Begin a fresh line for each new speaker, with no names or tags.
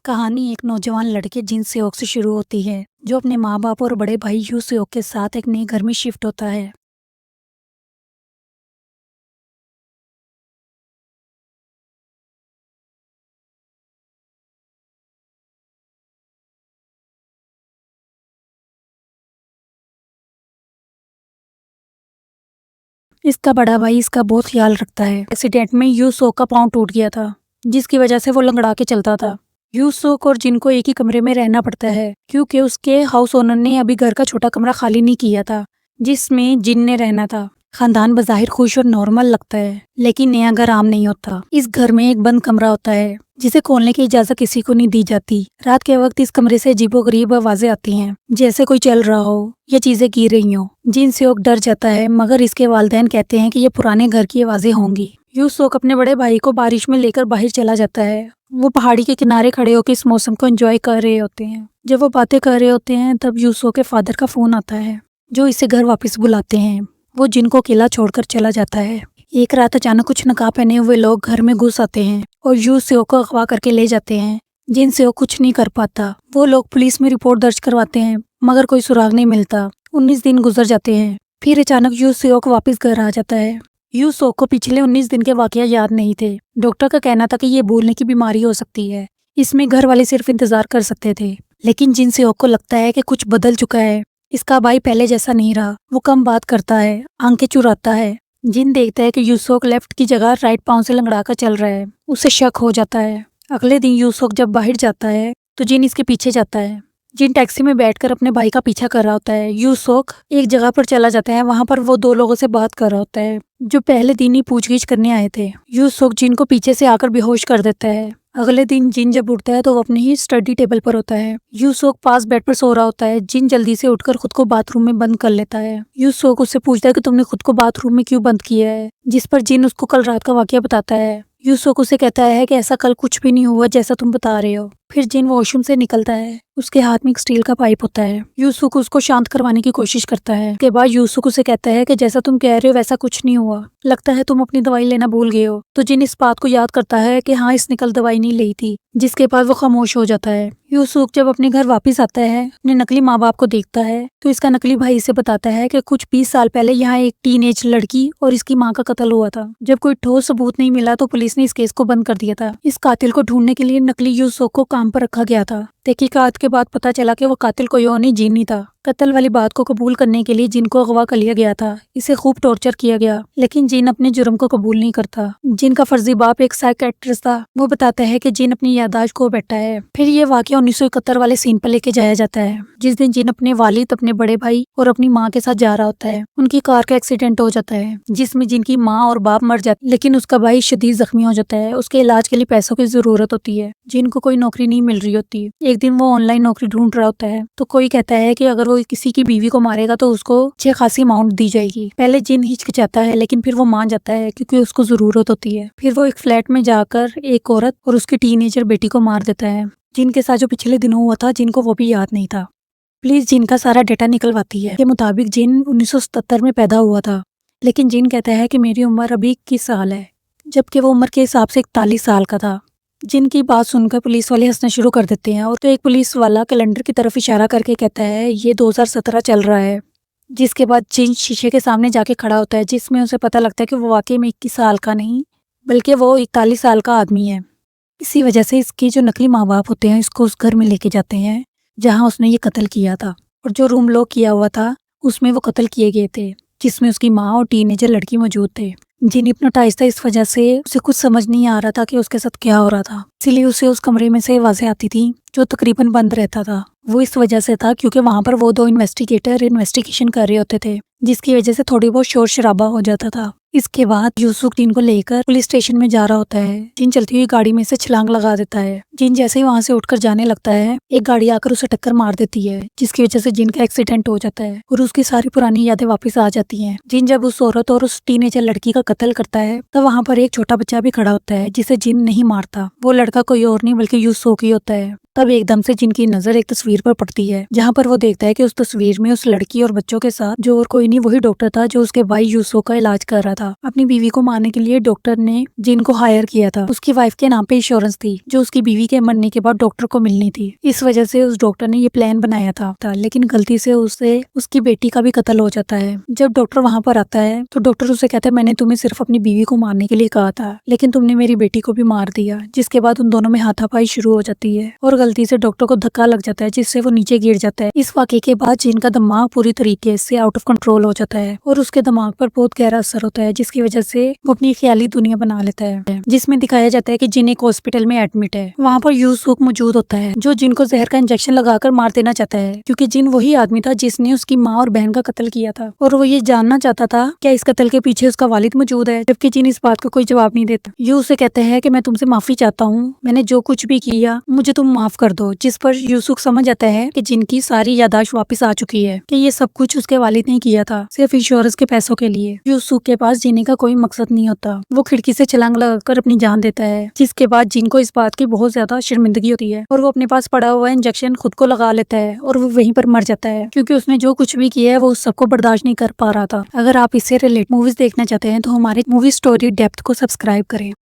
कहानी एक नौजवान लड़के जिन सेवक से शुरू होती है, जो अपने माँ बाप और बड़े भाई यू सेवक के साथ एक नए घर में शिफ्ट होता है। इसका बड़ा भाई इसका बहुत ख्याल रखता है। एक्सीडेंट में यू सेवक का पाँव टूट गया था, जिसकी वजह से वो लंगड़ा के चलता था। यू सेवक और जिन को एक ही कमरे में रहना पड़ता है, क्योंकि उसके हाउस ओनर ने अभी घर का छोटा कमरा खाली नहीं किया था, जिसमें जिन ने रहना था। खानदान बज़ाहिर खुश और नॉर्मल लगता है, लेकिन नया घर आम नहीं होता। इस घर में एक बंद कमरा होता है, जिसे खोलने की इजाजत किसी को नहीं दी जाती। रात के वक्त इस कमरे से अजीबोगरीब आवाजें आती हैं, जैसे कोई चल रहा हो या चीजें गिर रही हो। जिन सेवक डर जाता है, मगर इसके वालिदैन कहते हैं कि ये पुराने घर की आवाजें होंगी। यू सेवक अपने बड़े भाई को बारिश में लेकर बाहर चला जाता है। वो पहाड़ी के किनारे खड़े होकर इस मौसम को एंजॉय कर रहे होते हैं। जब वो बातें कर रहे होते हैं, तब यू सेवक के फादर का फोन आता है, जो इसे घर वापस बुलाते हैं। वो जिन को अकेला छोड़कर चला जाता है। एक रात अचानक कुछ नकाब पहने हुए लोग घर में घुस आते हैं और यू सेवक को अगवा करके ले जाते हैं। जिन सेवक कुछ नहीं कर पाता। वो लोग पुलिस में रिपोर्ट दर्ज करवाते हैं, मगर कोई सुराग नहीं मिलता। 19 दिन गुजर जाते हैं। फिर अचानक यू सेवक वापस घर आ जाता है। यू सेवक को पिछले 19 दिन के वाकया याद नहीं थे। डॉक्टर का कहना था कि ये भूलने की बीमारी हो सकती है। इसमें घर वाले सिर्फ इंतजार कर सकते थे, लेकिन जिन सेवक को लगता है कि कुछ बदल चुका है। इसका भाई पहले जैसा नहीं रहा। वो कम बात करता है, आंखें चुराता है। जिन देखता है कि यू सेवक लेफ्ट की जगह राइट पांव से लंगड़ा कर चल रहा है। उसे शक हो जाता है। अगले दिन यू सेवक जब बाहर जाता है, तो जिन इसके पीछे जाता है। जिन टैक्सी में बैठकर अपने भाई का पीछा कर रहा होता है। यू सेवक एक जगह पर चला जाता है। वहां पर वो 2 लोगों से बात कर रहा होता है, जो पहले दिन ही पूछगिछ करने आए थे। यू सेवक जिन को पीछे से आकर बेहोश कर देता है। अगले दिन जिन जब उठता है, तो वो अपने ही स्टडी टेबल पर होता है। यू सेवक पास बेड पर सो रहा होता है। जिन जल्दी से उठकर खुद को बाथरूम में बंद कर लेता है। यू सेवक उससे पूछता है कि तुमने खुद को बाथरूम में क्यों बंद किया है, जिस पर जिन उसको कल रात का वाकया बताता है। यू सेवक उसे कहता है कि ऐसा कल कुछ भी नहीं हुआ जैसा तुम बता रहे हो। फिर जिन वॉशरूम से निकलता है। उसके हाथ में एक स्टील का पाइप होता है। यू सेवक उसको शांत करवाने की कोशिश करता है। उसके बाद यू सेवक उसे कहता है कि जैसा तुम कह रहे हो वैसा कुछ नहीं हुआ, लगता है तुम अपनी दवाई लेना भूल गए हो। तो जिन इस बात को याद करता है कि हाँ, इसने कल दवाई नहीं ली थी, जिसके बाद वो खामोश हो जाता है। यू सेवक जब अपने घर वापस आता है, अपने नकली माँ बाप को देखता है, तो इसका नकली भाई इसे बताता है कि कुछ 20 साल पहले यहाँ एक टीनेज लड़की और इसकी माँ का कत्ल हुआ था। जब कोई ठोस सबूत नहीं मिला, तो पुलिस ने इस केस को बंद कर दिया था। इस कातिल को ढूंढने के लिए नकली यू सेवक को काम पर रखा गया था। तहकीकात के बाद पता चला कि वो कातिल कोई और नहीं, जिन ही था। कत्ल वाली बात को कबूल करने के लिए जिन को अगवा कर लिया गया था। इसे खूब टॉर्चर किया गया, लेकिन जिन अपने जुर्म को कबूल नहीं करता। जिन का फर्जी बाप एक साइकियाट्रिस्ट था। वो बताता है कि जिन अपनी याददाश्त खो बैठा है। फिर ये वाकया 1971 वाले सीन पर लेके जाया जाता है, जिस दिन जिन अपने वालिद, अपने बड़े भाई और अपनी माँ के साथ जा रहा होता है। उनकी कार का एक्सीडेंट हो जाता है, जिसमें जिनकी माँ और बाप मर जाते, लेकिन उसका भाई शदीद जख्मी हो जाता है। उसके इलाज के लिए पैसों की जरूरत होती है। जिनको कोई नौकरी नहीं मिल रही होती। एक दिन वो ऑनलाइन नौकरी ढूंढ रहा होता है, तो कोई कहता है कि अगर वो किसी की बीवी को मारेगा तो उसको अच्छी खासी अमाउंट दी जाएगी। पहले जिन हिचकिचाता है, लेकिन फिर वो मान जाता है, क्योंकि उसको जरूरत होती है। फिर वो एक फ्लैट में जाकर एक औरत और उसकी टीनेजर बेटी को मार देता है। जिनके साथ जो पिछले दिनों हुआ था, जिनको वो भी याद नहीं था। पुलिस जिन का सारा डेटा निकलवाती है। के मुताबिक जिन 1977 में पैदा हुआ था, लेकिन जिन कहता है कि मेरी उम्र अभी 21 साल है, जबकि वो उम्र के हिसाब से 41 साल का था। जिनकी बात सुनकर पुलिस वाले हंसना शुरू कर देते हैं, और तो एक पुलिस वाला कैलेंडर की तरफ इशारा करके कहता है ये 2017 चल रहा है। जिसके बाद जिन शीशे के सामने जाके खड़ा होता है, जिसमें उसे पता लगता है कि वो वाकई में 21 साल का नहीं, बल्कि वो 41 साल का आदमी है। इसी वजह से इसके जो नकली माँ बाप होते हैं, इसको उस घर में लेके जाते हैं जहाँ उसने ये कत्ल किया था। और जो रूम लॉक किया हुआ था, उसमें वो कत्ल किए गए थे, जिसमें उसकी माँ और टीनेजर लड़की मौजूद थे। जिन हिप्नोटाइज था, इस वजह से उसे कुछ समझ नहीं आ रहा था कि उसके साथ क्या हो रहा था। इसीलिए उसे उस कमरे में से आवाजें आती थी, जो तकरीबन बंद रहता था। वो इस वजह से था क्योंकि वहां पर वो 2 इन्वेस्टिगेटर इन्वेस्टिगेशन कर रहे होते थे, जिसकी वजह से थोड़ी बहुत शोर शराबा हो जाता था। इसके बाद यूसुफ जिन को लेकर पुलिस स्टेशन में जा रहा होता है। जिन चलती हुई गाड़ी में से छलांग लगा देता है। जिन जैसे ही वहां से उठकर जाने लगता है, एक गाड़ी आकर उसे टक्कर मार देती है, जिसकी वजह से जिन का एक्सीडेंट हो जाता है और उसकी सारी पुरानी यादें वापस आ जाती हैं। जिन जब उस औरत और उस टीनेजर लड़की का कत्ल करता है, तब वहां पर एक छोटा बच्चा भी खड़ा होता है, जिसे जिन नहीं मारता। वो लड़का कोई और नहीं बल्कि यूसुफ ही होता है। तब एकदम से जिन की नजर एक तस्वीर पर पड़ती है, जहाँ पर वो देखता है कि उस तस्वीर में उस लड़की और बच्चों के साथ जो और कोई नहीं वही डॉक्टर था जो उसके भाई यूसो का इलाज कर रहा था। अपनी बीवी को मारने के लिए डॉक्टर ने जिन को हायर किया था। उसकी वाइफ के नाम पे इंश्योरेंस थी जो उसकी बीवी के मरने के बाद डॉक्टर को मिलनी थी। इस वजह से उस डॉक्टर ने ये प्लान बनाया था, लेकिन गलती से उसे उसकी बेटी का भी कत्ल हो जाता है। जब डॉक्टर वहाँ पर आता है तो डॉक्टर उसे कहता है, मैंने तुम्हें सिर्फ अपनी बीवी को मारने के लिए कहा था, लेकिन तुमने मेरी बेटी को भी मार दिया। जिसके बाद उन दोनों में हाथापाई शुरू हो जाती है और गलती से डॉक्टर को धक्का लग जाता है जिससे वो नीचे गिर जाता है। इस वाकये के बाद जिन का दिमाग पूरी तरीके से आउट ऑफ कंट्रोल हो जाता है और उसके दिमाग पर बहुत गहरा असर होता है, जिसकी वजह से वो अपनी ख्याली दुनिया बना लेता है। जिसमें दिखाया जाता है कि जिन एक हॉस्पिटल में एडमिट है। वहाँ पर यूसुक मौजूद होता है जो जिन को जहर का इंजेक्शन लगाकर मार देना चाहता है, क्योंकि जिन वही आदमी था जिसने उसकी माँ और बहन का कत्ल किया था और वो ये जानना चाहता था क्या इस कत्ल के पीछे उसका वालिद मौजूद है, जबकि जिन इस बात का कोई जवाब नहीं देता। यू उसे कहता है कि मैं तुमसे माफी चाहता हूँ, मैंने जो कुछ भी किया मुझे तुम माफ कर दो। जिस पर यूसुक समझ आता है कि जिनकी सारी यादाश्त वापस आ चुकी है, कि ये सब कुछ उसके वालिद ने किया था सिर्फ इंश्योरेंस के पैसों के लिए। यूसुक के पास जीने का कोई मकसद नहीं होता। वो खिड़की से छलांग लगाकर अपनी जान देता है, जिसके बाद जिन को इस बात की बहुत ज्यादा शर्मिंदगी होती है और वो अपने पास पड़ा हुआ इंजेक्शन खुद को लगा लेता है और वो वहीं पर मर जाता है, क्योंकि उसने जो कुछ भी किया है वो उस सबको बर्दाश्त नहीं कर पा रहा था। अगर आप इससे रिलेटेड मूवीज देखना चाहते हैं तो हमारे मूवी स्टोरी डेप्थ को सब्सक्राइब करें।